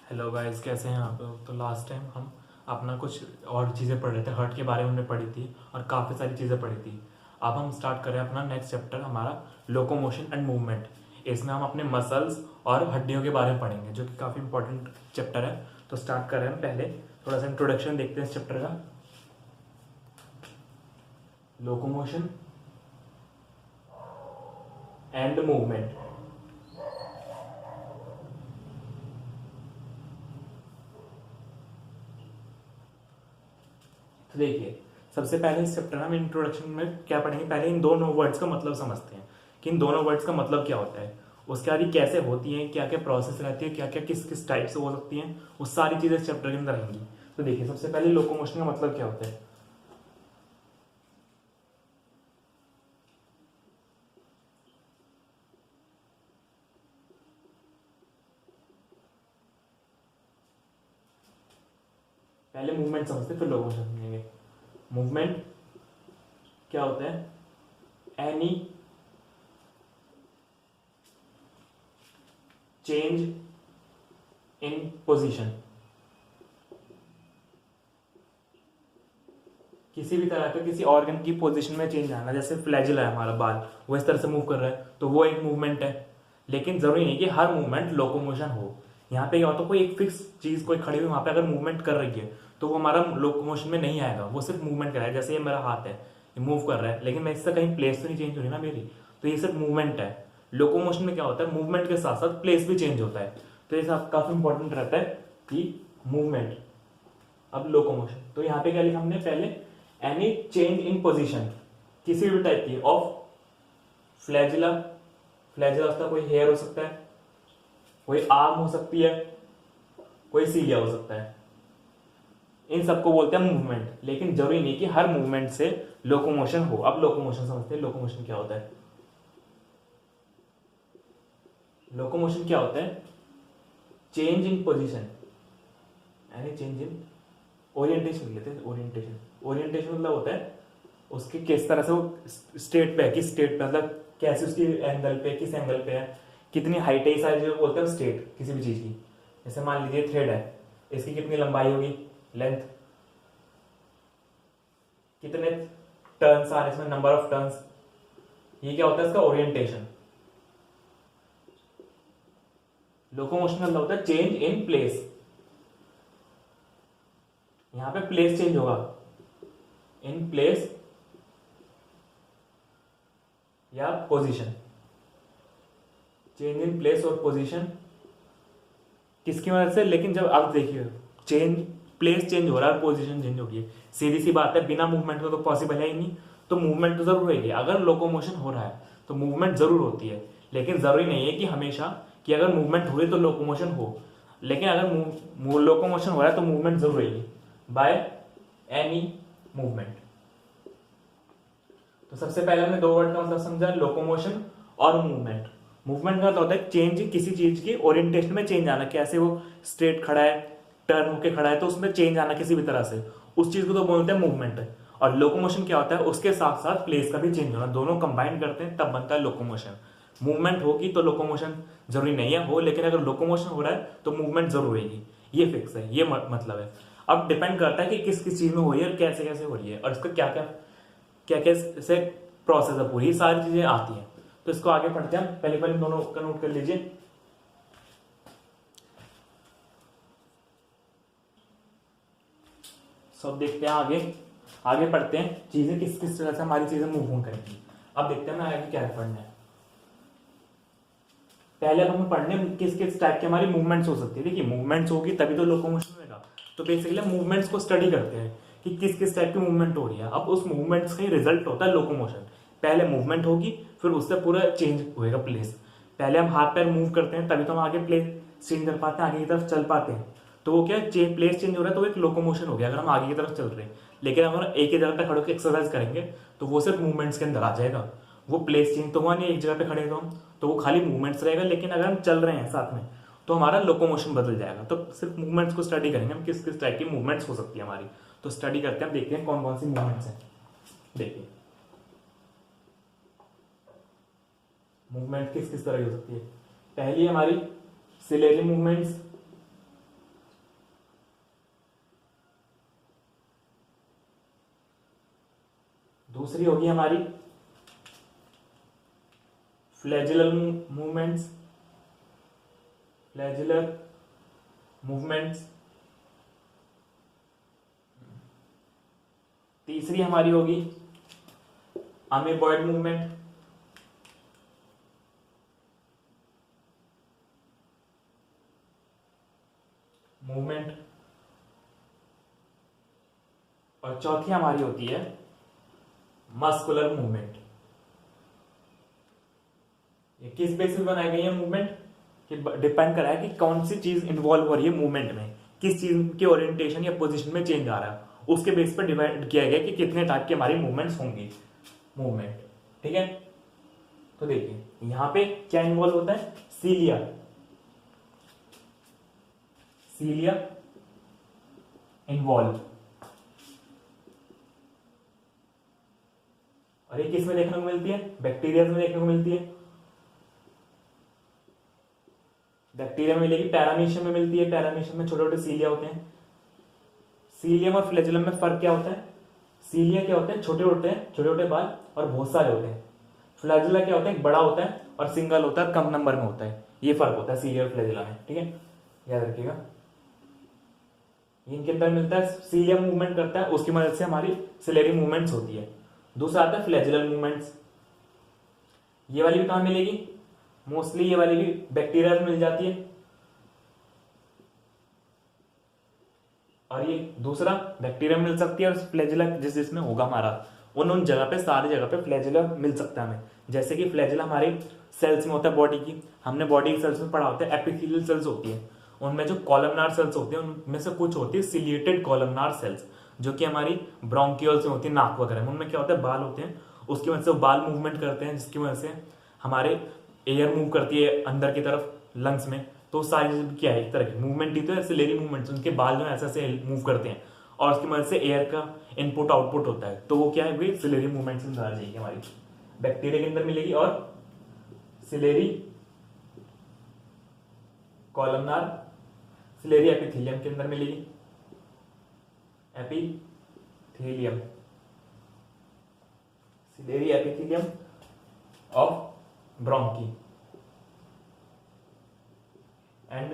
Hello guys, कैसे हैं आप लोग। तो लास्ट टाइम हम अपना कुछ और चीज़ें पढ़ रहे थे, हर्ट के बारे में हमने पढ़ी थी और काफ़ी सारी चीज़ें पढ़ी थी। अब हम स्टार्ट करें अपना नेक्स्ट चैप्टर, हमारा लोकोमोशन एंड मूवमेंट। इसमें हम अपने मसल्स और हड्डियों के बारे में पढ़ेंगे, जो कि काफ़ी इंपॉर्टेंट चैप्टर है। तो स्टार्ट करें हम पहले थोड़ा सा इंट्रोडक्शन देखते हैं इस चैप्टर का। Locomotion and movement. तो देखिए, सबसे पहले इस चैप्टर में हम इंट्रोडक्शन में क्या पढ़ेंगे, पहले इन दोनों वर्ड्स का मतलब समझते हैं कि इन दोनों वर्ड्स का मतलब क्या होता है। उसके बाद ये कैसे होती हैं, क्या क्या प्रोसेस रहती है, क्या क्या किस किस टाइप से हो सकती हैं, वो सारी चीजें इस चैप्टर के अंदर रहेंगी। तो देखिए, सबसे पहले लोकोमोशन का मतलब क्या होता है। पहले मूवमेंट समझते हैं, फिर लोकोमोशन समझेंगे। मूवमेंट क्या होता है, एनी चेंज इन पोजिशन, किसी भी तरह का किसी ऑर्गन की पोजीशन में चेंज आना। जैसे फ्लैजिल है हमारा बाल, वो इस तरह से मूव कर रहा है, तो वो एक मूवमेंट है। लेकिन जरूरी नहीं कि हर मूवमेंट लोकोमोशन हो। यहाँ पे क्या होता है, कोई एक फिक्स चीज कोई खड़ी हुई वहां पे अगर मूवमेंट कर रही है तो वो हमारा लोकोमोशन में नहीं आएगा, वो सिर्फ मूवमेंट कर रहा है। जैसे ये मेरा हाथ है, ये मूव कर रहा है, लेकिन मैं इससे कहीं प्लेस तो नहीं चेंज हो रही ना मेरी, तो ये सिर्फ मूवमेंट है। लोकोमोशन में क्या होता है, मूवमेंट के साथ साथ प्लेस भी चेंज होता है। तो ये सब काफी इंपॉर्टेंट रहता है कि मूवमेंट। अब लोकोमोशन, तो यहाँ पे क्या लिखा हमने पहले, एनी चेंज इन पोजीशन, किसी भी टाइप की ऑफ फ्लैजिला। फ्लैजिला होता है, कोई हेयर हो सकता है, कोई आर्म हो सकती है, कोई सीलिया हो सकता है। इन सबको बोलते हैं मूवमेंट। लेकिन जरूरी नहीं कि हर मूवमेंट से लोकोमोशन हो। अब लोकोमोशन समझते हैं, लोकोमोशन क्या होता है। लोकोमोशन क्या होता है, change in position, any change in orientation लेते हैं। ओरिएंटेशन, ओरिएंटेशन मतलब होता है उसके किस तरह से वो स्टेट पे है, किस स्टेट पे, मतलब कैसे उसकी एंगल पे, किस एंगल पे है, कितनी हाइट है, ये सारी जो बोलते हैं स्टेट किसी भी चीज की। जैसे मान लीजिए थ्रेड है, इसकी कितनी लंबाई होगी, लेंथ, कितने टर्न्स आ रहे हैं इसमें, नंबर ऑफ टर्न्स। ये क्या होता है, इसका ओरिएंटेशन। लोकोमोशन मतलब होता है चेंज इन प्लेस। यहां पे प्लेस चेंज होगा, इन प्लेस या पोजीशन। चेंज इन प्लेस और पोजीशन किसकी मदद से, लेकिन जब आप देखिए चेंज, प्लेस चेंज हो रहा है, पोजीशन चेंज हो गई है, सीधी सी बात है, बिना मूवमेंट का तो पॉसिबल है ही नहीं। तो मूवमेंट तो जरूर होगी। अगर लोकोमोशन हो रहा है तो मूवमेंट जरूर होती है, लेकिन जरूरी नहीं है कि हमेशा कि अगर मूवमेंट हुई तो लोकोमोशन हो। लेकिन अगर लोकोमोशन हो रहा है तो मूवमेंट जरूर रहेगी बाय एनी मूवमेंट। तो सबसे पहले हमने दो वर्ड का मतलब समझा, लोकोमोशन और मूवमेंट। मूवमेंट का मतलब होता है चेंज, किसी चीज की ओरिएंटेशन में चेंज आना, कैसे वो स्ट्रेट खड़ा है, टर्न होके खड़ा है, तो उसमें चेंज आना किसी भी तरह से, उस चीज को तो बोलते हैं मूवमेंट। और लोकोमोशन क्या होता है, उसके साथ साथ प्लेस का भी चेंज होना, दोनों कंबाइन करते हैं तब बनता है लोकोमोशन। मूवमेंट होगी तो लोकोमोशन जरूरी नहीं है हो, लेकिन अगर लोकोमोशन हो रहा है तो मूवमेंट जरूर होगी। ये फिक्स है, ये मतलब है। अब डिपेंड करता है कि किस किस चीज में हो रही है और कैसे कैसे हो रही है, और इसका क्या क्या क्या क्या से प्रोसेस है, पूरी सारी चीजें आती हैं। तो इसको आगे पढ़ते हैं, पहले पहले दोनों का नोट कर लीजिए। सब देखते हैं आगे, आगे पढ़ते हैं चीजें किस किस तरह से हमारी चीजें मूव करेंगी। अब देखते हैं मैं आगे क्या पढ़ना है। पहले अब हमें पढ़ने किस किस टाइप की हमारी मूवमेंट्स हो सकती है। देखिए, मूवमेंट्स होगी तभी तो लोकोमोशन होगा। तो बेसिकली मूवमेंट्स को स्टडी करते हैं कि किस किस टाइप की मूवमेंट हो रही है। अब उस मूवमेंट्स का ही रिजल्ट होता है लोकोमोशन। पहले मूवमेंट होगी, फिर उससे पूरा चेंज होएगा प्लेस। पहले हम हाथ पैर मूव करते हैं तभी तो हम आगे प्लेस चेंज कर पाते हैं, आगे की तरफ चल पाते हैं। तो वो क्या, प्लेस चेंज हो रहा है तो वो एक लोकोमोशन हो गया अगर हम आगे की तरफ चल रहे हैं। लेकिन अगर एक ही जगह पे खड़े होकर एक्सरसाइज करेंगे तो वो सिर्फ मूवमेंट्स के अंदर आ जाएगा। वो प्लेस चेंज तो हुआ नहीं, एक जगह पे खड़े तो हम, तो वो खाली मूवमेंट्स रहेगा। लेकिन अगर हम चल रहे हैं साथ में तो हमारा लोकोमोशन बदल जाएगा। तो सिर्फ मूवमेंट्स को स्टडी करेंगे हम, किस किस टाइप की मूवमेंट्स हो सकती है हमारी। तो स्टडी करते हैं, देखते हैं कौन कौन सी मूवमेंट्स हैं। देखिए, मूवमेंट किस किस तरह की हो सकती है। पहली हमारी सिलेरी मूवमेंट्स, दूसरी होगी हमारी फ्लैजिलर मूवमेंट्स, फ्लैजिलर मूवमेंट्स। तीसरी हमारी होगी अमीबॉइड मूवमेंट, और चौथी हमारी होती है मस्कुलर मूवमेंट। ये किस बेसिस पर बनाई गई है मूवमेंट, कि डिपेंड कर रहा है कि कौन सी चीज इन्वॉल्व हो रही है मूवमेंट में, किस चीज के ओरिएंटेशन या पोजीशन में चेंज आ रहा है, उसके बेस पर डिवाइड किया गया कि कितने टाइप की हमारी मूवमेंट्स होंगी मूवमेंट। ठीक है, तो देखिए यहां पे क्या इन्वॉल्व होता है, सीलिया, सीलिया इन्वॉल्व। और ये किस में देखने को मिलती है, बैक्टीरिया में देखने को मिलती है। बैक्टीरिया में मिलेगी, पैरामीशियम में मिलती है, पैरामीशियम में छोटे छोटे सीलिया होते हैं। सीलियम और फ्लैजिलम में फर्क क्या होता है, सीलिया क्या होते हैं, छोटे होते हैं, छोटे छोटे बाल और बहुत सारे होते हैं। फ्लैजिला क्या होता है, बड़ा होता है और सिंगल होता है, कम नंबर में होता है। ये फर्क होता है सीलिया और फ्लैजिला में। ठीक है, याद रखिएगा। इनके अंदर मिलता है, सीलिया मूवमेंट करता है, उसकी मदद से हमारी सिलेरी मूवमेंट्स होती है। दूसरा आता है फ्लैजिलर मूवमेंट्स। ये वाली भी कहां मिलेगी, मोस्टली ये वाली भी बैक्टीरिया में मिल जाती है। और ये दूसरा बैक्टीरिया मिल सकती है, और फ्लैजिला जिसमें होगा हमारा उन जगह पे, सारी जगह पे फ्लैजिला मिल सकता है हमें। जैसे कि फ्लैजिला हमारे सेल्स में होता है बॉडी की, हमने बॉडी की सेल्स में पढ़ा होता है एपिथेलियल सेल्स होती है, उनमें जो कॉलमनार सेल्स होती है उनमें से कुछ होती है सिलिएटेड कॉलमनार सेल्स, जो कि हमारी ब्रोंकियोल्स में होती है, नाक वगैरह में। उनमें क्या होता है, बाल होते हैं, उसकी वजह से वो बाल मूवमेंट करते हैं, जिसकी वजह से हमारे एयर मूव करती है अंदर की तरफ लंग्स में। तो सारी चीज क्या है, एक तरह की मूवमेंट ही तो है, सिलेरी मूवमेंट। उनके बाल जो ऐसे ऐसे मूव करते हैं और उसकी मदद से एयर का इनपुट आउटपुट होता है, तो वो क्या है, वे सिलेरी मूवमेंट से आ जाएगी हमारी, बैक्टीरिया के अंदर मिलेगी। और सिलेरी कॉलमनार, सिलेरी एपिथेलियम के अंदर मिलेगी, epithelium, ciliary epithelium of bronchi and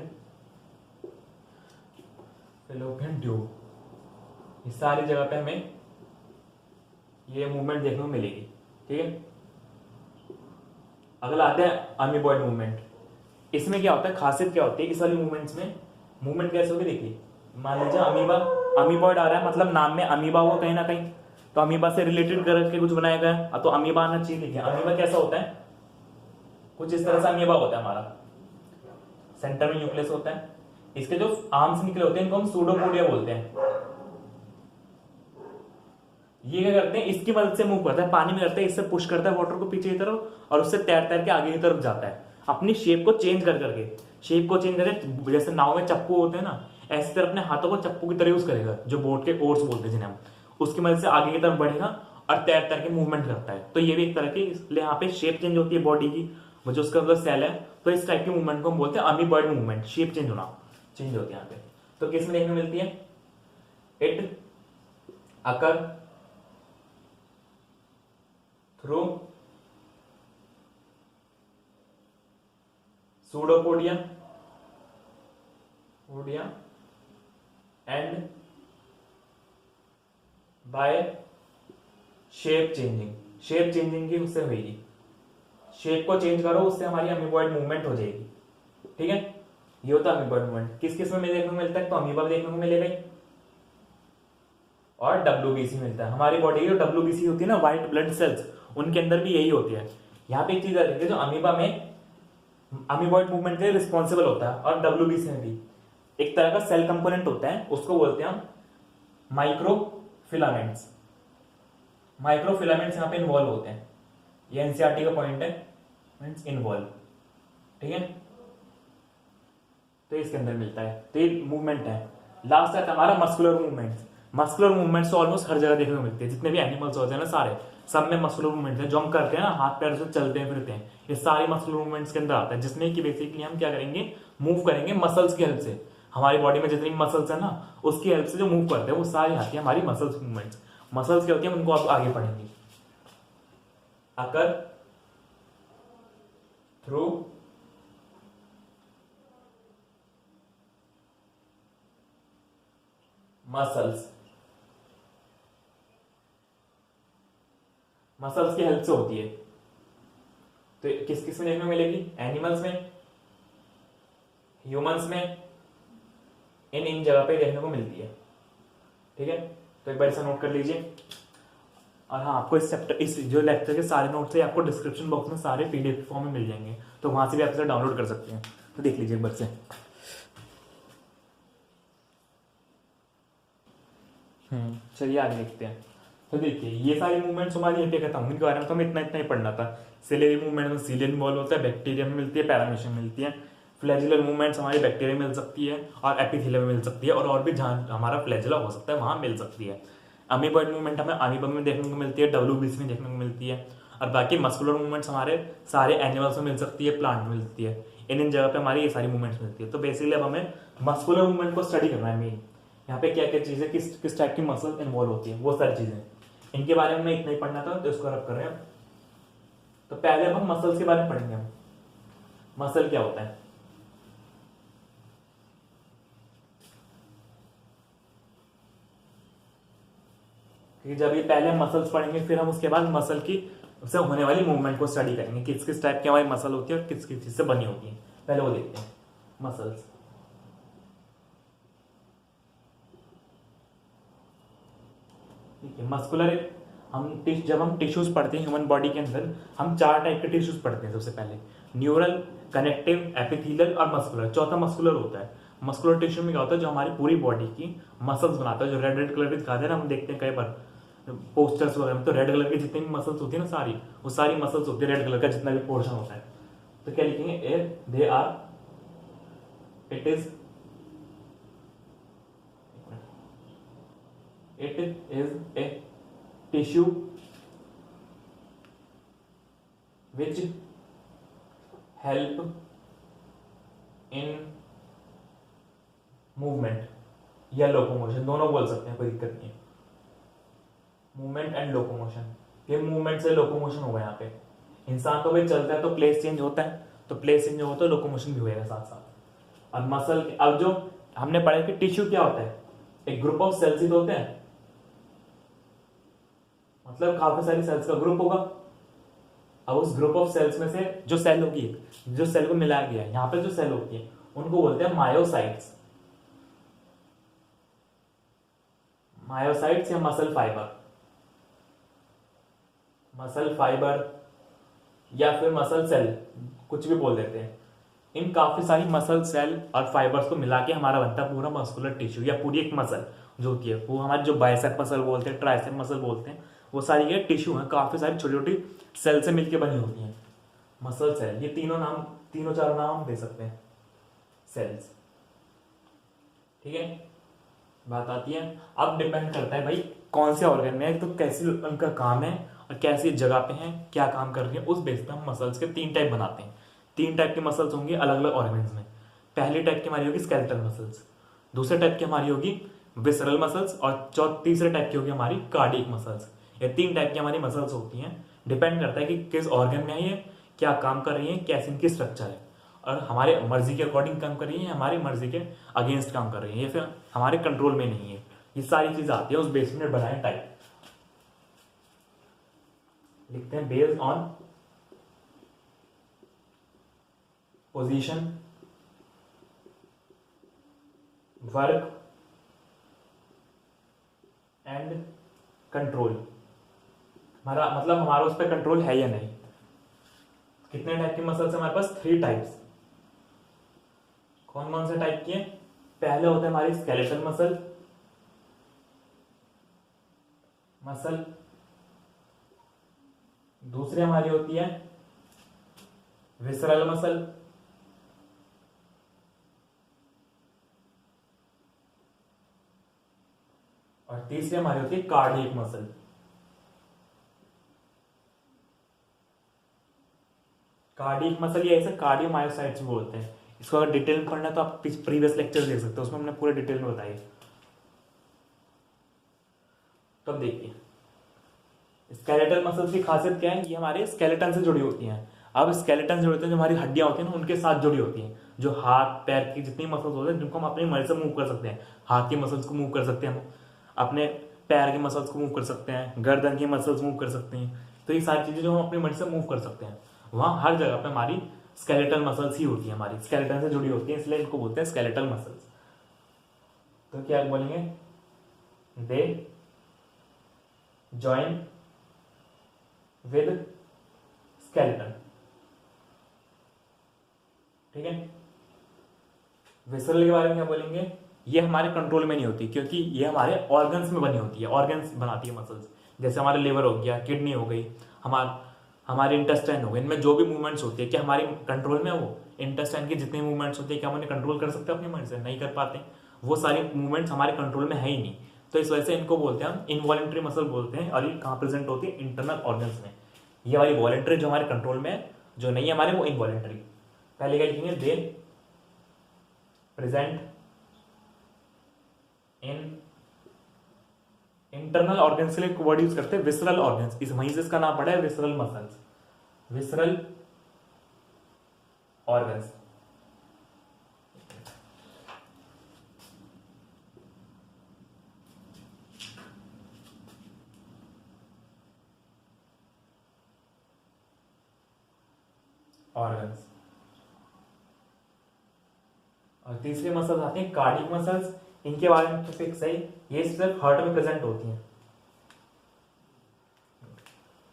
fallopian tube. इस सारी जगह पे हमें ये मूवमेंट देखने को मिलेगी। ठीक है, अगला आता है अमीबॉइड मूवमेंट। इसमें क्या होता है, खासियत क्या होती है इस वाली मूवमेंट्स में, मूवमेंट कैसे होगी देखिए। मान लीजिए अमीबॉइड आ रहा है, मतलब नाम में अमीबा हुआ कहीं ना कहीं, तो अमीबा से रिलेटेड करके कुछ बनाया गया है, तो अमीबा आना चाहिए। देखिए अमीबा कैसा होता है, कुछ इस तरह से अमीबा होता है हमारा, सेंटर में न्यूक्लियस होता है, इसके जो आर्म्स निकले होते हैं इनको हम सूडोपोडिया बोलते हैं। ये क्या करते हैं, इसकी मदद से मूव करता है, पानी में करता है, इससे पुश करता है वाटर को पीछे की तरफ, और उससे तैर तैर के आगे की तरफ जाता है, अपनी शेप को चेंज कर करके। शेप को चेंज करके, जैसे नाव में चप्पू होते हैं ना, ऐसी तरह अपने हाथों को चप्पू की तरह यूज करेगा, जो बोट के ओर्स बोलते हैं जिन्हें हम, उसकी मदद से आगे की तरफ बढ़ेगा और तैर तैर के मूवमेंट करता है। तो ये भी एक तरह की, इसलिए यहाँ पे शेप चेंज होती है बॉडी की, वो जो उसका अंदर सेल है, तो इस टाइप की मूवमेंट को हम बोलते हैं अमीबॉइड मूवमेंट, शेप चेंज होना, चेंज होती है यहाँ पे। तो किस में देखने मिलती है, it occur through pseudopodia and by shape changing. Shape changing की उससे होगी, शेप को चेंज करो, उससे हमारी अमीबॉइड मूवमेंट हो जाएगी। ठीक है, ये होता है अमीबॉइड मूवमेंट। किस किस में देखने को मिलता है, तो अमीबा देखने को मिलेगा और डब्ल्यूबीसी मिलता है। हमारी बॉडी की जो डब्ल्यूबीसी होती है ना, व्हाइट ब्लड सेल्स, उनके अंदर भी यही होती है। यहाँ पे एक चीज है, जो अमीबा में अमीबॉइड मूवमेंट के लिए रिस्पॉन्सिबल होता है, और डब्ल्यूबीसी में भी एक तरह का सेल कंपोनेंट होता है, उसको बोलते हैं हम माइक्रोफिलामेंट्स। माइक्रोफिलामेंट्स यहाँ पे इन्वॉल्व होते हैं, ये एनसीईआरटी का पॉइंट है, मींस इन्वॉल्व। ठीक है, तो इसके अंदर मिलता है, तो ये मूवमेंट है। लास्ट है हमारा muscular movement. Muscular movements almost हर जगह देखने को मिलती है, जितने भी एनिमल्स होते हैं ना सारे, सब में मस्कुलर मूवमेंट है, जो हम करते हैं ना, हाथ पैर से चलते हैं फिरते हैं, ये सारी मस्कुलर मूवमेंट्स के अंदर आता है, जिसमें कि बेसिकली हम क्या करेंगे, मूव करेंगे मसल्स की हेल्प से। हमारी बॉडी में जितनी मसल्स है ना, उसकी हेल्प से जो मूव करते हैं वो सारी आती है हमारी मसल्स मूवमेंट्स। मसल्स क्या होती है, हम उनको आप आगे पढ़ेंगे। अकर थ्रू मसल्स, मसल्स की हेल्प से होती है। तो किस किस में देखने को मिलेगी? एनिमल्स में, ह्यूमंस में, इन जगह पे देखने को मिलती है। ठीक है, तो एक बार इसे नोट कर लीजिए। और हाँ, आपको इस चैप्टर, इस जो लेक्चर के सारे नोट्स है आपको डिस्क्रिप्शन बॉक्स में सारे पीडीएफ फॉर्म में मिल जाएंगे, तो वहां से भी आप इसे डाउनलोड कर सकते हैं। तो देख लीजिए एक बार से। चलिए आगे देखते हैं। तो देखिए ये सारी मूवमेंट्स हमारी यहीं पे खत्म हुई, इनके बारे में तो हमें इतना इतना ही पढ़ना था। सिलेरी मूवमेंट में सीलियन इन्वॉल्व होता है, बैक्टीरिया में मिलती है, पैरामीशियम मिलती है। फ्लैजिलर मूवमेंट्स हमारी बैक्टीरिया में मिल सकती है और एपिथेलियम में मिल सकती है, और भी जहाँ हमारा फ्लैजिला हो सकता है वहां मिल सकती है। अमीबॉइड मूवमेंट हमें अमीबा में देखने को मिलती है, डब्ल्यूबीसी में देखने को मिलती है। और बाकी मस्कुलर मूवमेंट्स हमारे सारे एनिमल्स में मिल सकती है, प्लांट में मिलती है। इन जगह पे हमारी ये सारी मूवमेंट्स मिलती है। तो बेसिकली अब हमें मस्कुलर मूवमेंट को स्टडी करना है मेन। यहाँ पे क्या क्या चीजें, किस टाइप की मसल इन्वॉल्व होती है, वो सारी चीजें, इनके बारे में इतना ही पढ़ना था, तो इसको रब कर रहे हैं। तो पहले अब हम मसल्स के बारे में पढ़ेंगे। हम मसल क्या होता है, क्योंकि जब ये पहले मसल्स पढ़ेंगे फिर हम उसके बाद मसल की उससे होने वाली मूवमेंट को स्टडी करेंगे, किस किस टाइप की हमारी मसल होती है और किस किस चीज से बनी होती है। पहले वो देखते हैं मसल्स। ठीक है, मस्कुलर, जब हम टिश्यूज पढ़ते हैं ह्यूमन बॉडी के अंदर, हम 4 टाइप के टिश्यूज पढ़ते हैं। सबसे पहले न्यूरल, कनेक्टिव, एपिथेलियल और मस्कुलर। चौथा मस्कुलर होता है। मस्कुलर टिश्यू में क्या होता है, जो हमारी पूरी बॉडी की मसल्स बनाता है, जो रेड रेड कलर के दिखाते हैं ना, हम देखते हैं कई बार पोस्टर्स वगैरह में, तो रेड कलर की जितनी भी मसल्स होती है ना, सारी वो सारी मसल्स होती है रेड कलर का जितना भी पोर्शन होता है। तो क्या लिखेंगे, they are, it is a tissue which help in movement या लोकोमोशन, दोनों बोल सकते हैं, कोई दिक्कत नहीं है। मूवमेंट एंड लोकोमोशन, ये मूवमेंट से लोकोमोशन होगा। यहाँ पे इंसान तो भाई चलता है तो प्लेस चेंज होता है, तो प्लेस चेंज होता है तो लोकोमोशन भी होगा साथ साथ। और मसल, अब जो हमने पढ़ा कि टिश्यू क्या होता है, एक ग्रुप ऑफ सेल्स ही तो होते हैं, मतलब काफी सारी सेल्स का ग्रुप होगा। अब उस ग्रुप ऑफ सेल्स में से जो सेल होगी, जो सेल को मिलाया गया है, यहाँ पे जो सेल होती है उनको बोलते हैं मायोसाइट्स। मायोसाइट्स या मसल फाइबर, मसल फाइबर या फिर मसल सेल, कुछ भी बोल देते हैं। इन काफी सारी मसल सेल और फाइबर्स को मिला के हमारा बनता है पूरा मस्कुलर टिश्यू, या पूरी एक मसल जो होती है, वो हमारी जो बाइसेप मसल बोलते हैं, ट्राइसेप मसल बोलते हैं, वो सारी ये टिश्यू है, काफी सारी छोटी छोटी सेल से मिलकर बनी होती हैं। मसल सेल, ये तीनों चारों नाम हम दे सकते हैं, सेल्स। ठीक है, बात आती है, अब डिपेंड करता है भाई कौन से ऑर्गन में है, तो कैसी उनका काम है और कैसी जगह पे है, क्या काम कर रही है, उस बेस पे हम मसल्स के 3 टाइप बनाते हैं। 3 टाइप के मसल्स होंगे अलग अलग ऑर्गन्स में। पहली टाइप की हमारी होगी स्केलेटल मसल्स, दूसरे टाइप की हमारी होगी विसरल मसल्स, और तीसरे टाइप की होगी हमारी कार्डियक मसल्स। ये 3 टाइप की हमारी मसल्स होती हैं। डिपेंड करता है कि किस ऑर्गन में है ये, क्या काम कर रही है, कैसी इनकी स्ट्रक्चर है, और हमारे मर्जी के अकॉर्डिंग काम कर रही है, हमारी मर्जी के अगेंस्ट काम कर रही है, ये फिर हमारे कंट्रोल में नहीं है। ये सारी चीजें आती है उस बेस में बनाए टाइप। लिखते हैं based on position, work and control. हमारा मतलब हमारा उस पर कंट्रोल है या नहीं। कितने टाइप की मसल्स है हमारे पास? 3 टाइप्स। कौन कौन से टाइप की है? पहले होता है हमारी स्केलेटल मसल, दूसरी हमारी होती है विसरल मसल, और तीसरी हमारी होती है कार्डियक मसल। कार्डियक मसल ये ऐसे कार्डियोमायोसाइट्स बोलते हैं। इसको अगर डिटेल में पढ़ना है तो आप प्रीवियस लेक्चर देख सकते हो, उसमें हमने पूरे डिटेल में बताई। तब देखिए स्केलेटल मसल्स की खासियत क्या है, ये हमारे स्केलेटन से जुड़ी होती हैं। अब स्केलेटन से जुड़े होते हैं, जो हमारी हड्डियां होती हैं ना उनके साथ जुड़ी होती हैं। जो हाथ पैर की जितनी मसल्स होते हैं जिनको हम अपनी मर्जी से मूव कर सकते हैं, हाथ की मसल्स को मूव कर सकते हैं हम, अपने पैर की मसल्स को मूव कर सकते हैं, गर्दन की मसल्स मूव कर सकते हैं। तो ये सारी चीजें जो हम अपनी मर्जी से मूव कर सकते हैं, वहाँ हर जगह पे हमारी स्केलेटल मसल्स ही होती है, हमारी स्केलेटन से जुड़ी होती है, इसलिए इनको बोलते हैं स्केलेटल मसल्स। तो क्या बोलेंगे, दे जॉइन विद स्केलेटन। ठीक है। विसरल के बारे में क्या बोलेंगे, ये हमारे कंट्रोल में नहीं होती, क्योंकि ये हमारे ऑर्गन्स में बनी होती है, ऑर्गन्स बनाती है मसल्स। जैसे हमारे लिवर हो गया, किडनी हो गई, हमारे इंटेस्टाइन हो गए, इनमें जो भी मूवमेंट्स होती है क्या हमारी कंट्रोल में है? वो इंटेस्टाइन की जितनी मूवमेंट्स होती है क्या हम उन्हें कंट्रोल कर सकते हैं अपनी माइंड से? नहीं कर पाते। वो सारी मूवमेंट्स हमारे कंट्रोल में है ही नहीं। तो इस वजह से इनको बोलते हैं हम इनवॉलेंट्री मसल बोलते हैं। और ये कहाँ प्रेजेंट होती है? इंटरनल ऑर्गन्स में। ये वाली वॉलेंट्री जो हमारे कंट्रोल में है, जो नहीं है हमारे, वो इनवॉलेंट्री। पहले क्या लिखेंगे, दे प्रेजेंट इन इंटरनल ऑर्गन्स के लिए वर्ड यूज करते हैं विसरल ऑर्गन्स। इस वहीं से इसका नाम पड़ा है visceral muscles, visceral organs. Organs. और तीसरे मसल्स आते हैं कार्डियक मसल्स। इनके बारे में तो फिक्स है, ये सिर्फ हार्ट में प्रेजेंट होती हैं।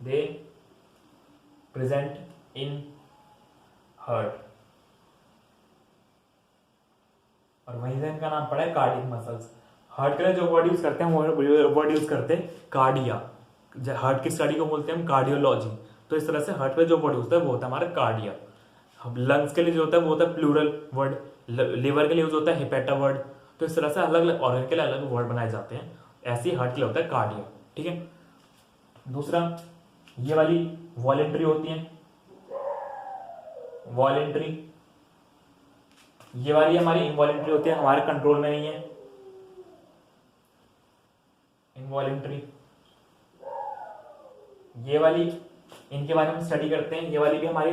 दे प्रेजेंट इन हार्ट, और वहीं से इनका नाम पड़ा है कार्डियक मसल्स। हार्ट के लिए जो वर्ड यूज करते हैं वो वर्ड यूज करते हैं कार्डिया। हार्ट की स्टडी को बोलते हैं हम कार्डियोलॉजी। तो इस तरह से हार्ट पे जो वर्ड होता है वो होता है हमारा कार्डिया। लंग्स के लिए जो होता है वो होता है प्लूरल वर्ड, लिवर के लिए यूज होता है हिपेटा वर्ड। तो इस तरह से अलग अलग ऑर्गन के लिए अलग वर्ड बनाए जाते हैं। ऐसे ही हार्ट के लिए होता है कार्डिया। ठीक है। दूसरा, ये वाली वॉलेंट्री होती है, वॉलेंट्री। ये वाली हमारी इनवॉलेंट्री होती है, हमारे कंट्रोल में नहीं है, इनवॉलेंट्री। ये वाली, इनके बारे में स्टडी करते हैं। ये वाली भी हमारे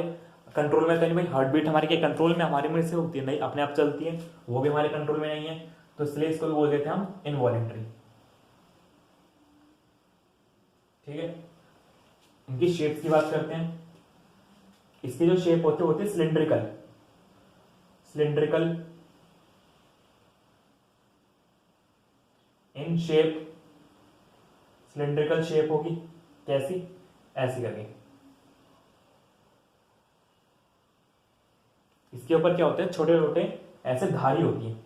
कंट्रोल में कहीं, भाई हार्ट बीट हमारे के कंट्रोल में हमारे में से होती है, नहीं अपने आप चलती है, वो भी हमारे कंट्रोल में नहीं है। तो इसलिए इसको भी बोल देते हैं हम इनवॉलेंट्री। ठीक है। इनकी शेप्स की बात करते हैं। इसकी जो शेप होती है cylindrical, cylindrical in shape, cylindrical shape होगी। कैसी? ऐसी करके। इसके ऊपर क्या होते हैं, छोटे छोटे ऐसे धारी होती है।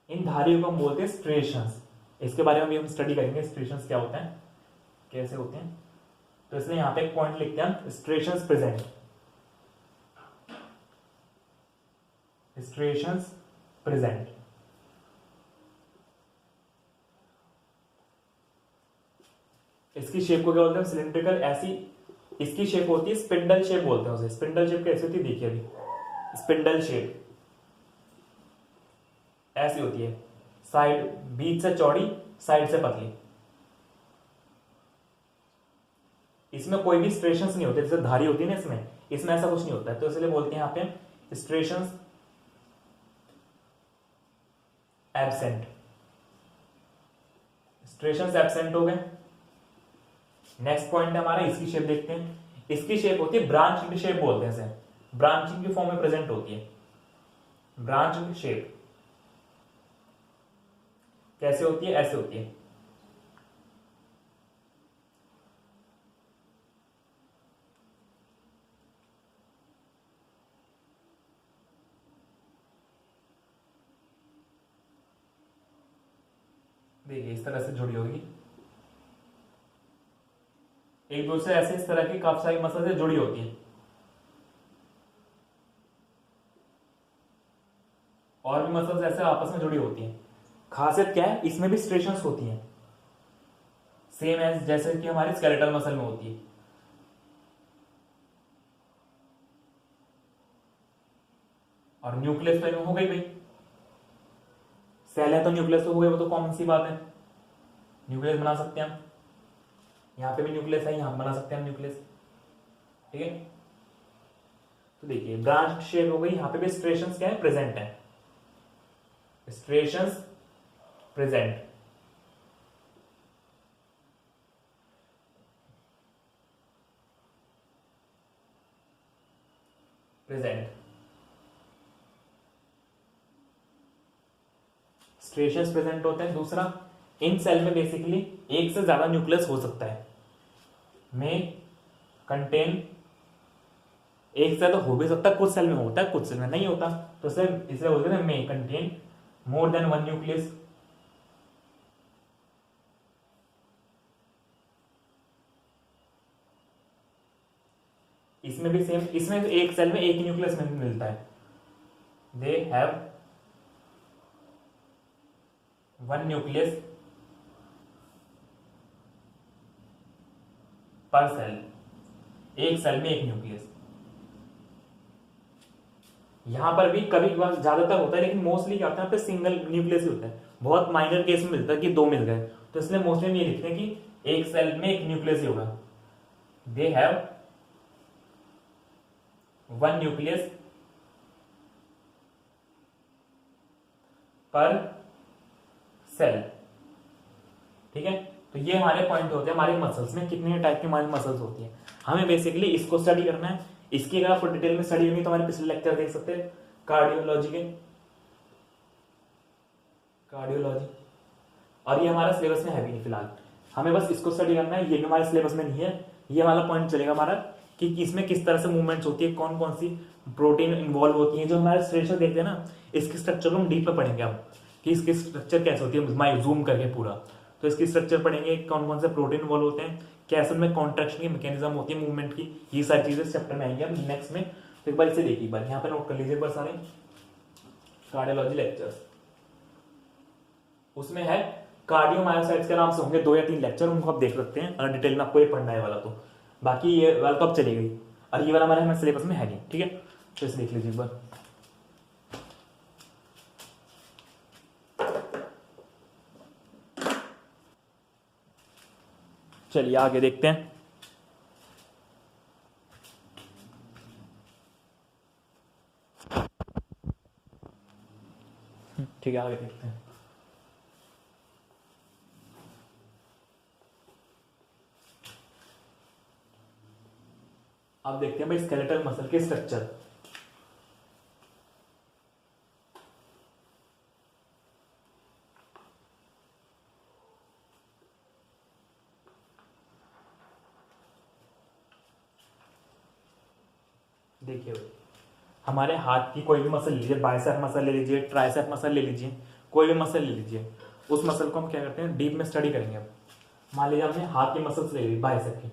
इन धारियों को हम बोलते हैं स्ट्रेशंस। इसके बारे में भी हम स्टडी करेंगे, स्ट्रेशंस क्या होते हैं, कैसे होते हैं। तो इसलिए यहां पे एक पॉइंट लिखते हैं, स्ट्रेशंस प्रेजेंट, स्ट्रेशंस प्रेजेंट। इसकी शेप को क्या बोलते हैं, सिलिंड्रिकल। ऐसी इसकी शेप होती है स्पिंडल शेप बोलते हैं उसे। स्पिंडल शेप कैसी होती है, देखिए अभी, स्पिंडल शेप ऐसी होती है, साइड बीच से चौड़ी, साइड से पतली। इसमें कोई भी स्ट्रेशंस नहीं होते, जैसे धारी होती है ना इसमें ऐसा कुछ नहीं होता है। तो इसलिए बोलते हैं यहां पे स्ट्रेशंस एब्सेंट, स्ट्रेशंस एब्सेंट हो गए। नेक्स्ट पॉइंट है हमारा, इसकी शेप देखते हैं। इसकी शेप होती है ब्रांच शेप बोलते हैं इसे, ब्रांचिंग की फॉर्म में प्रेजेंट होती है। ब्रांच शेप कैसे होती है, ऐसे होती है। देखिए इस तरह से जुड़ी होगी, एक दूसरे ऐसे इस तरह की काफी सारी मसल से जुड़ी होती है। और भी मसल्स ऐसे आपस में जुड़ी होती हैं। खासियत क्या है, इसमें भी स्ट्रेशंस होती हैं, सेम एज जैसे कि हमारी स्केलेटल मसल में होती है। और न्यूक्लियस तो हो गई भाई, सेल है तो न्यूक्लियस तो हो गया, वो तो कॉमन सी बात है, न्यूक्लियस बना सकते हैं हम, यहाँ पे भी न्यूक्लियस है, यहाँ बना सकते हैं हम न्यूक्लियस, ठीक है। तो देखिए ब्रांच शेप हो गई, यहाँ पे भी स्ट्रेशंस क्या है, प्रेजेंट है, स्ट्रेशंस प्रेजेंट, प्रेजेंट, स्ट्रेशंस प्रेजेंट होते हैं। दूसरा, इन सेल में बेसिकली एक से ज्यादा न्यूक्लियस हो सकता है, में कंटेन, एक से ज्यादा हो भी सकता है, कुछ सेल में होता है कुछ सेल में नहीं होता, तो इसलिए बोलते हैं में contain more than one nucleus. इसमें भी सेम, इसमें एक सेल में एक न्यूक्लियस में मिलता है, दे हैव वन न्यूक्लियस पर सेल, एक सेल में एक न्यूक्लियस। यहां पर भी कभी कभार ज्यादातर होता है, लेकिन मोस्टली क्या होता है, यहाँ पे सिंगल न्यूक्लियस ही होता है, बहुत माइनर केस में मिलता है कि दो मिल गए, तो इसलिए मोस्टली हम ये लिखते हैं कि एक सेल में एक न्यूक्लियस ही होगा, दे हैव वन न्यूक्लियस पर सेल, ठीक है। तो ये हमारे पॉइंट होते हैं हमारे मसल्स में, कितने टाइप की हमारी मसल्स होती है, हमें बेसिकली इसको स्टडी करना है। इसकी अगर आपको डिटेल में स्टडी करनी तो हमारे पिछले लेक्चर देख सकते हैं कार्डियोलॉजी के, कार्डियोलॉजी, और ये हमारा सिलेबस में है भी नहीं फिलहाल, हमें बस इसको स्टडी करना है, ये भी हमारे सिलेबस में नहीं है, ये वाला पॉइंट चलेगा हमारा कि इसमें किस तरह से मूवमेंट्स होती है, कौन कौन सी प्रोटीन इन्वॉल्व होती है, जो हमारे स्ट्रक्चर देखते हैं ना, इसके स्ट्रक्चर को हम डीप में पढ़ेंगे हम, कि इसकी स्ट्रक्चर कैसे होती है, मैं जूम करके पूरा, तो इसकी स्ट्रक्चर पढ़ेंगे, कौन कौन से प्रोटीन इन्वॉल्व होते हैं, कैसे उनमें कॉन्ट्रैक्शन की मैकेनिज्म होती है मूवमेंट की, ये सारी चीजें चैप्टर में आएंगे हम नेक्स्ट में। तो एक बार इसे देखिए, एक बार यहाँ पे नोट कर लीजिए, बस सारे कार्डियोलॉजी लेक्चर्स, उसमें है कार्डियोमायोसाइट्स के नाम से होंगे 2 या 3 लेक्चर, उनको आप देख सकते हैं अगर डिटेल में आपको ये पढ़ना है वाला तो, बाकी ये वाला तो अब चली गई, और ये वाला हमारे सिलेबस में है नहीं, ठीक है। तो इसे देख लीजिए एक बार। चलिए आगे देखते हैं। ठीक है आगे देखते हैं। अब देखते हैं भाई स्केलेटल मसल के स्ट्रक्चर। देखिए हमारे हाथ की कोई भी मसल लीजिए, बाइसेप मसल ले लीजिए, ट्राइसेप मसल ले लीजिए, कोई भी मसल ले लीजिए, उस मसल को हम क्या करते हैं, डीप में स्टडी करेंगे। अब मान लीजिए हमने हाथ की मसल्स ले ली बाइसेप की,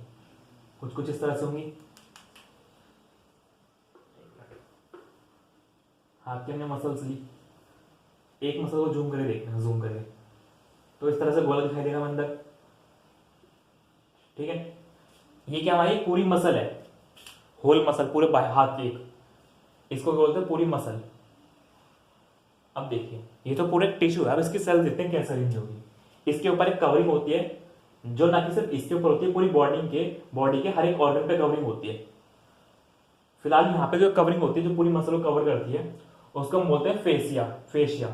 कुछ कुछ इस तरह से होंगी, हाथ की हमने मसल्स ली, एक मसल को जूम करके देखना, जूम करके, तो इस तरह से गोला दिखाई देगा अंदर, ठीक है। ये क्या हमारी पूरी मसल है, होल मसल पूरे हाथ की एक, इसको क्या बोलते हैं, पूरी मसल। अब देखिए ये तो पूरे टिश्यू है, अब इसकी सेल देखते हैं कैसे अरेंज होगी। इसके ऊपर एक कवरिंग होती है, जो ना कि सिर्फ इसके ऊपर होती है, पूरी बॉडी के हर एक ऑर्गन पे कवरिंग होती है। फिलहाल यहाँ पे जो कवरिंग होती है, जो पूरी मसल को कवर करती है, उसको हम बोलते हैं फेसिया, फेशिया,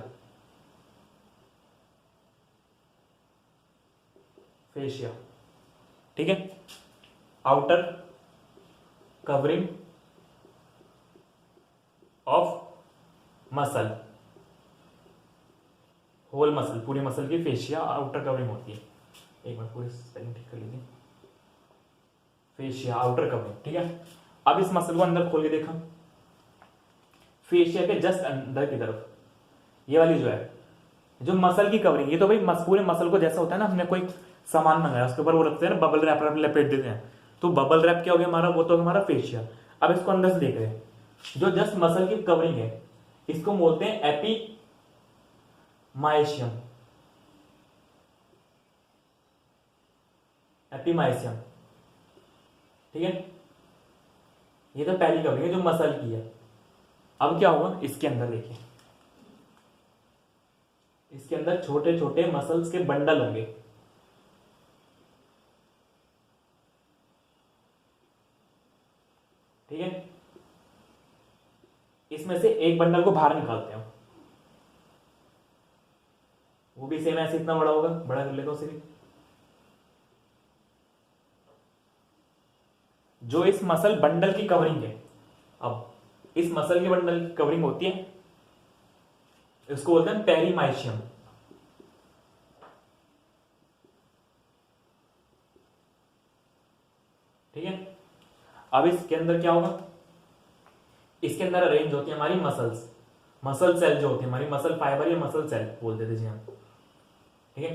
फेशिया, ठीक है। Outer covering of muscle, whole muscle, पूरी मसल की फेशिया आउटर कवरिंग होती है। एक बार पूरी स्पेलिंग ठीक कर लीजिए, फेशिया आउटर कवरिंग, ठीक है। अब इस मसल को अंदर खोल के देखा, फेशिया के जस्ट अंदर की तरफ ये वाली जो है, जो मसल की कवरिंग, ये तो भाई पूरे मसल को जैसा होता है ना, हमने कोई सामान मंगाया उसके ऊपर वो रखते हैं ना, बबल रैप लपेट देते हैं, तो बबल रैप क्या हो गया हमारा, वो तो हमारा फेशिया। अब इसको अंदर से देख रहे हैं, जो जस्ट मसल की कवरिंग है, इसको बोलते हैं एपीमाइशियम, एपीमाइशियम, ठीक है। ये तो पहली कवरिंग है जो मसल की है। अब क्या होगा, इसके अंदर देखिए, इसके अंदर छोटे छोटे मसल्स के बंडल होंगे। ठीक है, इसमें से एक बंडल को बाहर निकालते हैं, वो भी सेम ऐसे इतना बड़ा होगा, बड़ा कर लेगा उसे भी। जो इस मसल बंडल की कवरिंग है, अब इस मसल के बंडल की कवरिंग होती है, इसको बोलते हैं पेरीमाइशियम। ठीक है, अब इसके अंदर क्या होगा, इसके अंदर अरेंज होती है हमारी मसल्स, मसल सेल जो होती है हमारी, मसल फाइबर या मसल सेल बोल देते जी हम। ठीक है,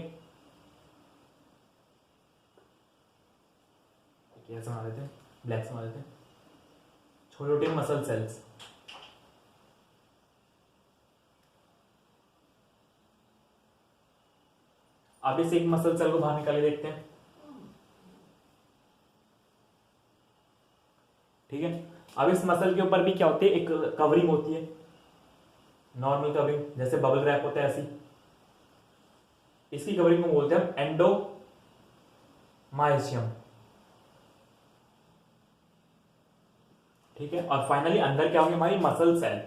ऐसे बना देते हैं, ब्लैक से बना देते हैं, छोटे छोटे मसल सेल्स। अब इस एक मसल सेल को बाहर निकाले देखते हैं। ठीक है, अब इस मसल के ऊपर भी क्या होती है, एक कवरिंग होती है, नॉर्मल कवरिंग, जैसे बबल रैप होता है ऐसी। इसकी कवरिंग को बोलते हैं एंडोमाइशियम। ठीक है, और फाइनली अंदर क्या होगी हमारी मसल सेल,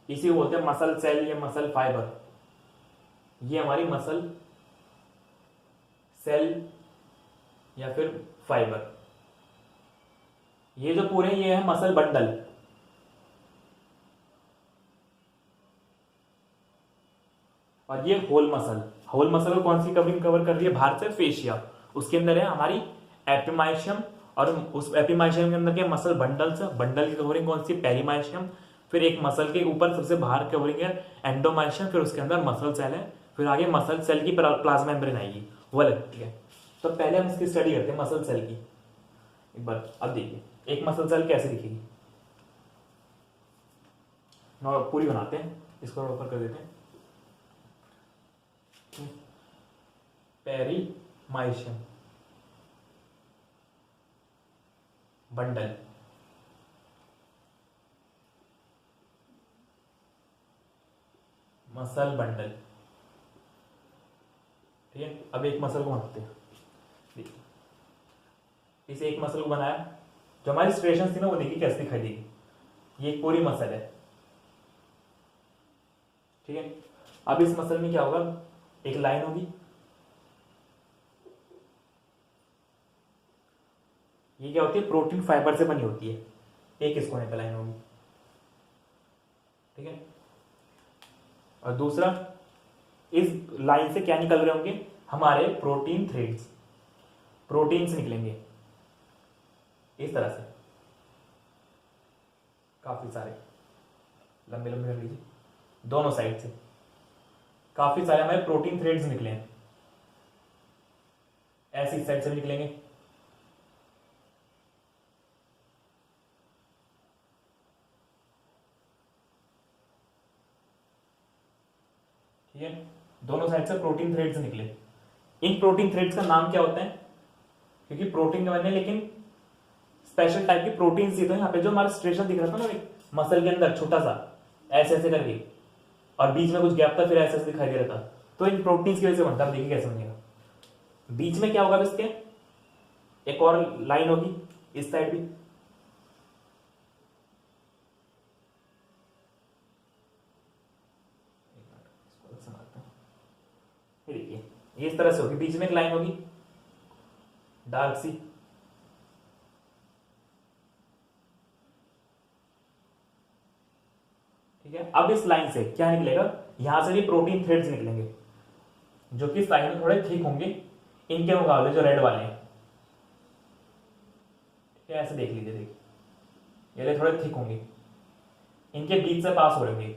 इसी को बोलते हैं मसल सेल या मसल फाइबर। ये हमारी मसल सेल या फिर फाइबर, ये जो पूरे ये है मसल बंडल। और ये होल मसल, होल मसल को कौन सी कवरिंग कवर कर रही है, बाहर से फेशिया, उसके अंदर है हमारी एपिमाइशियम, और उस एपिमाइशियम के अंदर के मसल बंडल्स, बंडल की कवरिंग कौन सी, पेरीमाइशियम। फिर एक मसल के ऊपर सबसे बाहर कवरिंग है एंडोमाइशियम, फिर उसके अंदर मसल सेल है, फिर आगे मसल सेल की प्लाज्मा मेम्ब्रेन आएगी, वो लगती है। तो पहले हम इसकी स्टडी करते हैं मसल सेल की एक बार। अब देखिए एक मसल सेल कैसे दिखेगी, पूरी बनाते हैं, इसको ऊपर कर देते हैं, पेरीमाइशियम बंडल, मसल बंडल। ठीक है, अब एक मसल को बनाते हैं, इसे एक मसल को बनाया, जो हमारी स्ट्रेशन थी ना वो देखिए कैसे दिखाई देगी, ये एक पूरी मसल है। ठीक है, अब इस मसल में क्या होगा, एक लाइन होगी, ये क्या होती है, प्रोटीन फाइबर से बनी होती है, एक इस कोने पे लाइन होगी। ठीक है, और दूसरा, इस लाइन से क्या निकल रहे होंगे, हमारे प्रोटीन थ्रेड्स, प्रोटीन्स निकलेंगे इस तरह से, काफी सारे, लंबे लंबे कर लीजिए, दोनों साइड से काफी सारे हमारे प्रोटीन थ्रेड्स निकले हैं, ऐसे इस साइड से निकलेंगे। ठीक है, दोनों साइड से प्रोटीन थ्रेड्स निकले। इन प्रोटीन थ्रेड्स का नाम क्या होता है, क्योंकि प्रोटीन के बने लेकिन स्पेशल टाइप की प्रोटीन थी, तो यहाँ पे जो हमारा स्ट्रेशन दिख रहा था ना एक मसल के अंदर छोटा सा ऐसे ऐसे करके, और बीच में कुछ गैप था, फिर ऐसे ऐसे दिखाई दे रहा था, तो इन प्रोटीन्स की वजह से बनता है। देखिए कैसे बनेगा, बीच में क्या होगा इसके, एक और लाइन होगी इस साइड भी, देखिए इस तरह से होगी, बीच में एक लाइन होगी डार्क सी। ठीक है, अब इस लाइन से क्या निकलेगा, यहां से भी प्रोटीन थ्रेड्स निकलेंगे, जो कि साइड में थोड़े थिक होंगे इनके मुकाबले, जो रेड वाले हैं। ठीक है, ऐसे देख लीजिए, देखिए ये थोड़े थिक होंगे, इनके बीच से पास हो रहे होंगे।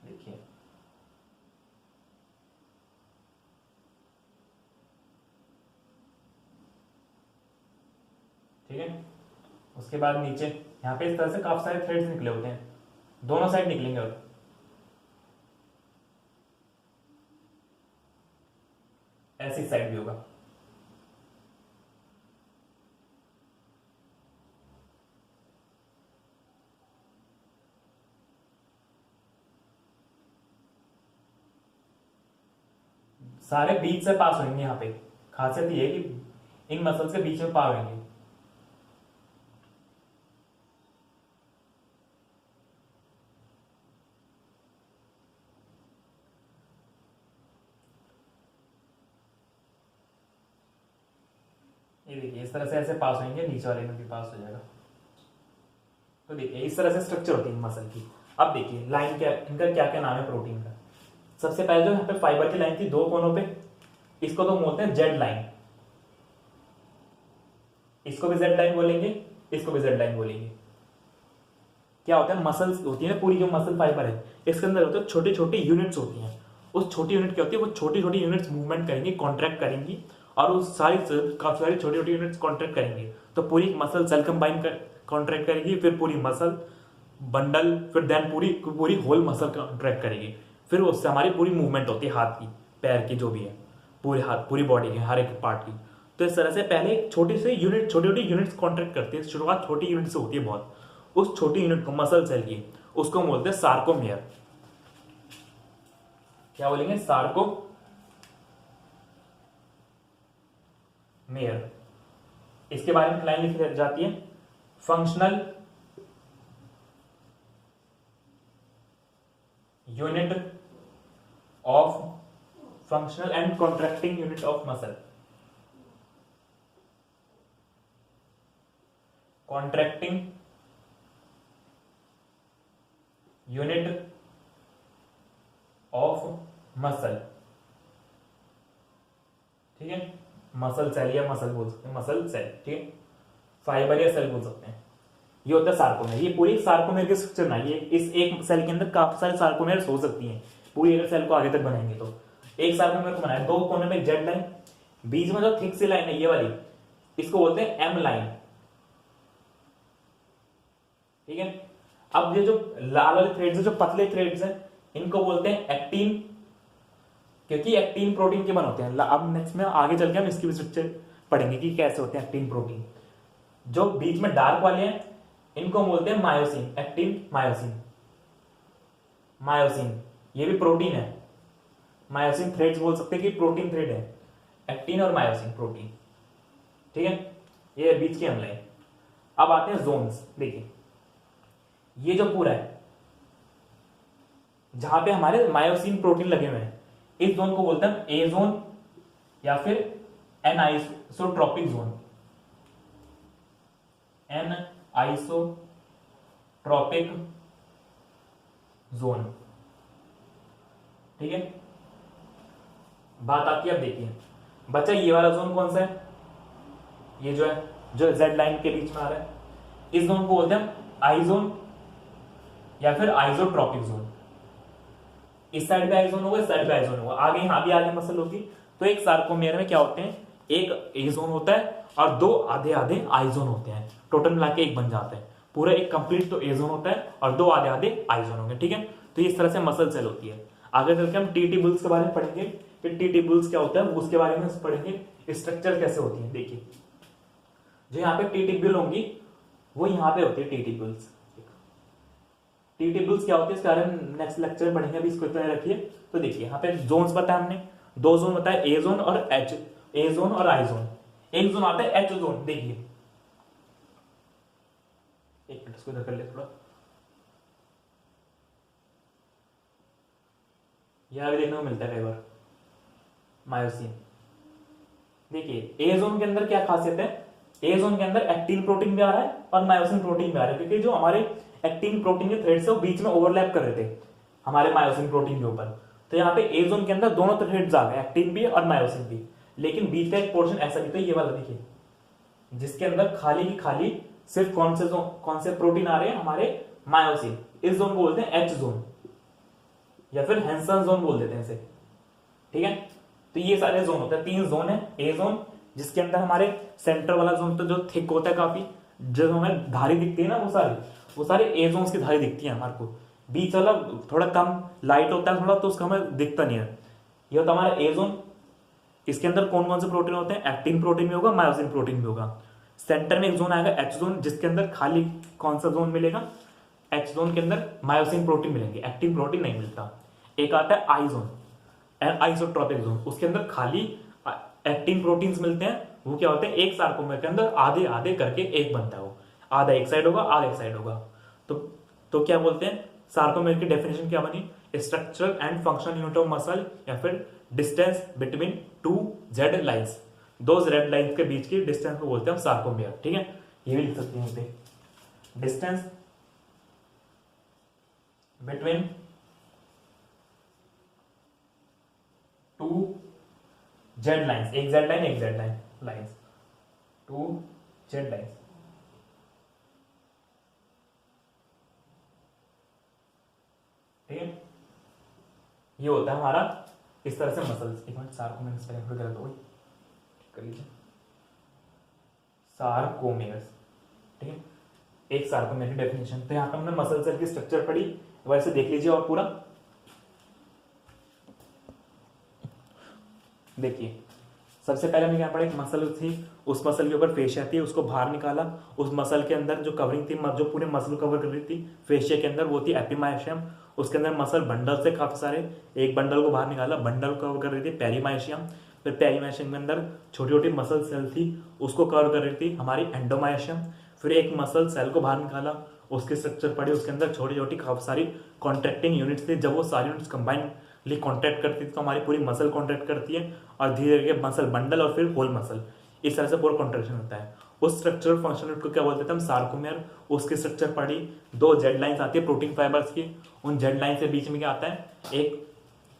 देखिए ठीक है, उसके बाद नीचे यहाँ पे इस तरह से काफी सारे थ्रेड्स निकले होते हैं, दोनों साइड निकलेंगे। और ऐसे इस साइड भी होगा। सारे बीच से पास होंगे यहाँ पे, खासियत ये है कि इन मसल्स के बीच में पार होंगे। ये देखिए इस तरह से ऐसे पास होंगे, नीचे वाले में भी पास हो जाएगा। तो देखिए इस तरह से स्ट्रक्चर होती है मसल की। अब देखिए लाइन क्या, इनका क्या क्या नाम है प्रोटीन का। सबसे पहले जो यहाँ पे फाइबर की लाइन थी दो कोनों पे, इसको तो बोलते हैं जेड लाइन, इसको भी जेड लाइन बोलेंगे, इसको भी जेड लाइन बोलेंगे। क्या होता है, मसल्स होती है ना पूरी, जो मसल फाइबर है इसके अंदर होते हैं छोटी छोटी यूनिट्स होती हैं। उस छोटी यूनिट क्या होती है, वो छोटी छोटी यूनिट्स मूवमेंट करेंगी, कॉन्ट्रैक्ट करेंगी, और उस काफी सारी छोटी छोटी यूनिट्स कॉन्ट्रैक्ट करेंगे तो पूरी मसल सेल कंबाइन कर कॉन्ट्रैक्ट करेगी, फिर पूरी मसल बंडल, फिर देन पूरी पूरी होल मसल कॉन्ट्रैक्ट करेगी। फिर उससे हमारी पूरी मूवमेंट होती है हाथ की, पैर की, जो भी है पूरे हाथ पूरी बॉडी के हर एक पार्ट की। तो इस तरह से पहले एक छोटी सी यूनिट, छोटी छोटी यूनिट्स कॉन्ट्रैक्ट करती है। शुरुआत छोटी यूनिट से होती है बहुत। उस छोटी यूनिट को मसल सेल की, उसको बोलते हैं सार्कोमेयर। क्या बोलेंगे, सार्कोमेयर। इसके बारे में लाइन लिखी जाती है, functional unit of functional and contracting unit of muscle. Contracting unit of muscle, ठीक है। मसल सेल या मसल बोल सकते हैं, मसल सेल, ठीक है। फाइबर या सेल बोल सकते हैं। ये होता है सार्कोमेयर। ये पूरी सार्कोमेयर की स्ट्रक्चर ना, ये इस एक सेल के अंदर काफी सारे सार्कोमेयर हो सकती हैं। पूरी अगर सेल को आगे तक बनाएंगे तो एक सार्कोमेयर को बनाए, दो कोने में जेड लाइन, बीच में जो थिक सी लाइन है ये वाली, इसको बोलते हैं एम लाइन, ठीक है। अब ये जो लाल वाले थ्रेड्स है, जो पतले थ्रेड्स हैं, इनको बोलते हैं एक्टिन, क्योंकि एक्टिन प्रोटीन के बन होते हैं। अब नेक्स्ट में आगे चल के हम इसकी भी स्ट्रक्चर पढ़ेंगे कि कैसे होते हैं एक्टिन प्रोटीन। जो बीच में डार्क वाले हैं इनको बोलते हैं मायोसिन, एक्टिन मायोसिन। मायोसिन ये भी प्रोटीन है, मायोसिन थ्रेड्स बोल सकते हैं कि प्रोटीन थ्रेड है, एक्टिन और मायोसिन प्रोटीन, ठीक है। ये बीच की अम्ल है। अब आते हैं जोन्स। देखिए ये जो पूरा है जहां पे हमारे मायोसिन प्रोटीन लगे हुए हैं, इस जोन को बोलते हैं ए जोन या फिर anisotropic zone. Anisotropic zone, ठीक है। बात आती है, अब देखिए बच्चा ये वाला जोन कौन सा है, ये जो है, जो जेड लाइन के बीच में आ रहा है, इस जोन को बोलते हैं आई जोन या फिर आइसोट्रोपिक जोन। इस साइड पे आई जोन होगा, इस साइड पे आई जोन होगा, आगे यहां भी आगे मसल होगी। तो एक सार्कोमेयर में क्या होते हैं, एक ए जोन होता है और दो आधे आधे आई जोन होते हैं, टोटल मिला के एक बन जाते हैं। पूरा एक कंप्लीट तो ए जोन होता है और दो आधे आधे आई जोन होंगे, ठीक है। तो इस तरह से मसल सेल होती है। आगे चल के हम टीटी बुल्स के बारे में पढ़ेंगे कि टीटी बुल्स क्या होता है, उसके बारे में पढ़ेंगे, स्ट्रक्चर कैसे होती है। देखिए जो यहाँ पे टीटी बुल होंगी वो यहाँ पे होती है टीटी बुल्स। टीटी बुल्स क्या होती है इसके बारे में नेक्स्ट लेक्चर में पढ़ेंगे, अभी इसको इतना रखिए। तो देखिए यहाँ पे जोन्स बताया हमने, दो जोन बताया, ए जोन और एच, ए जोन और आई जोन। एक जोन आता है एच जोन। देखिए एक मिनट इसको इधर कर ले थोड़ा, यह भी देखने को मिलता है कई बार मायोसिन। देखिए ए जोन के अंदर क्या खासियत है, ए जोन के अंदर एक्टिन प्रोटीन भी आ रहा है और मायोसिन प्रोटीन भी आ रहा है, क्योंकि जो हमारे एक्टिन प्रोटीन के थ्रेड्स है वो बीच में ओवरलैप कर रहे थे हमारे मायोसिन प्रोटीन के ऊपर। तो यहाँ पे ए जोन के अंदर दोनों थ्रेड्स आ गए, एक्टिन भी और मायोसिन भी, लेकिन बीच का एक पोर्शन ऐसा नहीं था, ये वाला देखिए, जिसके अंदर खाली ही खाली सिर्फ कौन से प्रोटीन आ रहे हैं, हमारे मायोसिन। इस जोन को बोलते हैं एच जोन या फिर हैंसन जोन बोल देते हैं इसे, ठीक है। तो ये सारे जोन होते हैं, तीन जोन है। ए जोन जिसके अंदर हमारे सेंटर वाला जोन तो जो थिक होता है काफी, जो हमें धारी दिखती है ना, वो सारे ए जोन्स की धारी दिखती है हमारे को। बीच वाला थोड़ा कम लाइट होता है थोड़ा, तो उसका हमें दिखता नहीं है। ये होता है हमारा ए जोन। इसके अंदर कौन कौन से प्रोटीन होते हैं, एक्टिन प्रोटीन भी होगा, मायोसिन प्रोटीन भी होगा। सेंटर में एक जोन आएगा एच जोन, जिसके अंदर खाली कौन सा जोन मिलेगा, एच जोन के अंदर मायोसिन प्रोटीन मिलेंगे, एक्टिन प्रोटीन नहीं मिलता। एक आता है आई जोन, आइसोट्रोपिक जोन, उसके अंदर खाली एक्टिन प्रोटीन्स मिलते हैं। वो क्या होते हैं, एक सार्कोमेर के अंदर आधे आधे करके एक बनता है, वो आधा एक साइड होगा, आधा एक साइड होगा। तो क्या बोलते हैं, सार्कोमेर की डेफिनेशन क्या बनी, structural and functional unit of muscle, या फिर distance between two Z lines, दो जेड लाइंस के बीच की डिस्टेंस को बोलते हैं हम सार्कोमेर। ठीक है, ये भी लिख सकते हैं पे, distance between two Z lines, एक जेड लाइन एक Z line lines, two Z lines. ठीक है, ये होता है हमारा इस तरह से मसल्स। एक मिनट, सार्कोमेर्स पहले गलत हो गई, कर लीजिए, सार्कोमेर्स। ठीक है, एक सार्कोमेर की डेफिनेशन। तो यहाँ पे हमने मसल सेल की स्ट्रक्चर पढ़ी, वैसे देख लीजिए और पूरा देखिए। सबसे पहले हमने क्या पढ़ा, एक मसल थी, उस मसल के ऊपर फेशिया थी, उसको बाहर निकाला। उस मसल के अंदर जो कवरिंग थी, जो पूरे मसल कवर कर रही थी फेशिया के अंदर, वो थी एपिमाइशियम। उसके अंदर मसल बंडल से काफी सारे, एक बंडल को बाहर निकाला, बंडल कवर कर रही थी पेरीमाइशियम। फिर पेरीमाइशियम के अंदर छोटी छोटी मसल सेल थी, उसको कवर कर रही थी हमारी एंडोमाइशियम। फिर एक मसल सेल को बाहर निकाला, उसकी स्ट्रक्चर पड़ी, उसके अंदर छोटी छोटी काफी सारी कॉन्ट्रैक्टिंग यूनिट्स थी। जब वो सारी यूनिट्स कंबाइनली कॉन्ट्रैक्ट करती है तो हमारी पूरी मसल कॉन्ट्रैक्ट करती है, और धीरे धीरे मसल बंडल और फिर होल मसल, इस तरह से पूरा कॉन्ट्रैक्शन होता है। उस स्ट्रक्चरल फंक्शन यूनिट को क्या बोलते थे हम, सार्कोमेर। उसकी स्ट्रक्चर पड़ी, दो जेड लाइंस आती है प्रोटीन फाइबर्स की, उन जेड लाइन के बीच में क्या आता है, एक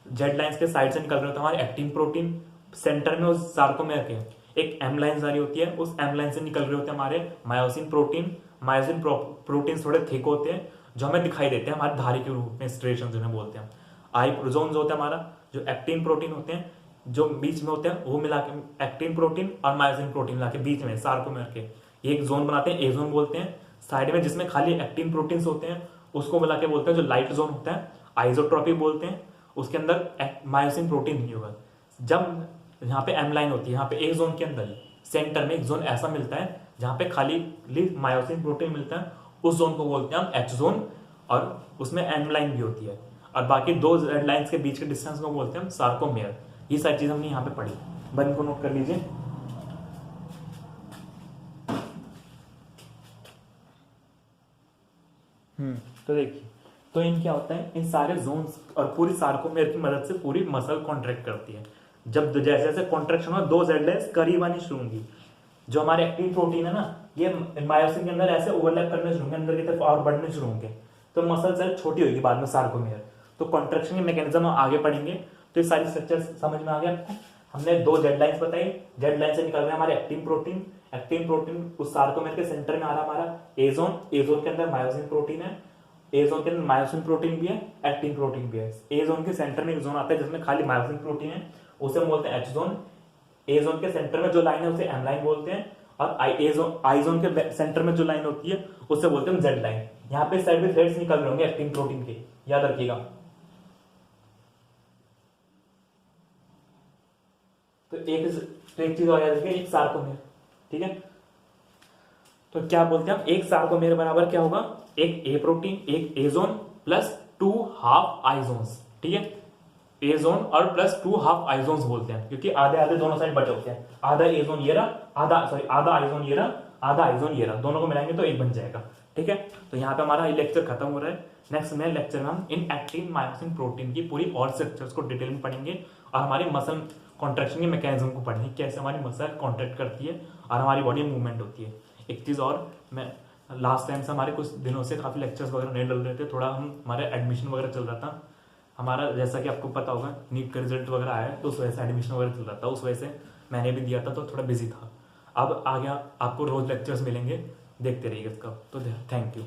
जेड लाइंस के साइड से निकल रहे होते हैं हमारे एक्टिन प्रोटीन, सेंटर में उस सार्कोमेर के एक एम लाइन आ रही होती है, उस एम लाइन से निकल रहे होते हैं हमारे मायोसिन प्रोटीन। मायोसिन प्रोटीन थोड़े थिक होते हैं, जो हमें दिखाई देते हैं हमारे धारी के रूप में, स्ट्रेशन जिन्हें बोलते हैं। आई जोन होता है हमारा, जो एक्टिन प्रोटीन होते हैं जो बीच में होते हैं, वो मिला के एक्टिन प्रोटीन और मायोसिन प्रोटीन मिला के बीच में सार्कोमेर के ये एक जोन बनाते हैं, ए जोन बोलते हैं। साइड में जिसमें खाली एक्टिन प्रोटीन होते हैं उसको मिला के बोलते हैं जो लाइट जोन होता है, आइसोट्रोपिक बोलते हैं। उसके अंदर मायोसिन प्रोटीन नहीं होगा। जब यहाँ पे एम लाइन होती है, यहाँ पे एक जोन के अंदर सेंटर में एक जोन ऐसा मिलता है जहाँ पे खाली मायोसिन प्रोटीन मिलता है, उस जोन को बोलते हैं हम एच जोन, और उसमें एम लाइन भी होती है, और बाकी दो जेड लाइंस के बीच के डिस्टेंस को बोलते हैं हम सार्कोमेर। ये सारी चीज हमने यहाँ पे पढ़ी, बन को नोट कर लीजिए। तो देखिए, तो इन क्या होता है, इन सारे जोन्स और पूरी सार्कोमेर की मदद से पूरी मसल कॉन्ट्रैक्ट करती है। जब जैसे जैसे कॉन्ट्रैक्शन हो, दो जेड लाइंस करीब आनी शुरू होंगी। जो हमारे एक्टिन प्रोटीन है ना, ये मायोसिन के अंदर ऐसे ओवरलैप करने शुरू होंगे, अंदर की तरफ और बढ़ने शुरू होंगे, तो मसल सेल छोटी होगी बाद में सार्कोमेर। तो कॉन्ट्रैक्शन के मैकेनिज्म आगे पढ़ेंगे। तो ये सारी स्ट्रक्चर समझ में आ गया आपको। हमने दो जेड लाइंस बताई, जेड लाइन से निकल रहे हमारे एक्टिन प्रोटीन, एक्टिन प्रोटीन उस सार्कोमेर के सेंटर में आ रहा हमारा ए जोन, ए जोन के अंदर मायोसिन प्रोटीन है, ए जोन के अंदर मायोसिन प्रोटीन भी है, एक्टिन प्रोटीन भी है। ए जोन के सेंटर में एक जोन आता है जिसमें खाली मायोसिन प्रोटीन है, उसे हम बोलते हैं एच जोन। ए जोन के सेंटर में जो लाइन है उसे एम लाइन बोलते हैं, और आई जोन के सेंटर में जो लाइन होती है उसे बोलते हैं जेड लाइन। यहाँ पे साइड में थ्रेड्स निकल रहे होंगे एक्टिन प्रोटीन के, याद रखिएगा। तो एक चीज और याद रखिए, एक सार्कोमेर। ठीक है, तो क्या बोलते हैं हम, एक सार्कोमेर बराबर क्या होगा, एक ए प्रोटीन, एक A zone plus 2 half I zones. ठीक है, ए जोन और प्लस 2 हाफ आई जोन्स बोलते हैं, क्योंकि आधे आधे दोनों साइड बचे होते हैं। आधा ए जोन ये रहा, आधा आई जोन ये रहा, आधा आई जोन ये रहा, दोनों को मिलाएंगे तो एक बन जाएगा। ठीक है, तो यहाँ पे हमारा ये लेक्चर खत्म हो रहा है। नेक्स्ट में लेक्चर में हम इन एक्टिन मायोसिन प्रोटीन की पूरी और स्ट्रक्चर्स को डिटेल में पढ़ेंगे, और हमारी मसल कॉन्ट्रैक्शन के मैकेनिज्म को पढ़ेंगे, कैसे हमारी मसल कॉन्ट्रैक्ट करती है और हमारी बॉडी मूवमेंट होती है। एक चीज और, मैं लास्ट टाइम से हमारे कुछ दिनों से काफी लेक्चर्स वगैरह नहीं डल रहे थे, थोड़ा हमारे एडमिशन वगैरह चल रहा था हमारा, जैसा कि आपको पता होगा नीट का रिजल्ट वगैरह आया है, तो उस वजह से एडमिशन वगैरह चल रहा था, उस वजह से मैंने भी दिया था, तो थोड़ा बिजी था। अब आगे आपको रोज लेक्चर्स मिलेंगे, देखते रहिए इसका। तो थैंक यू।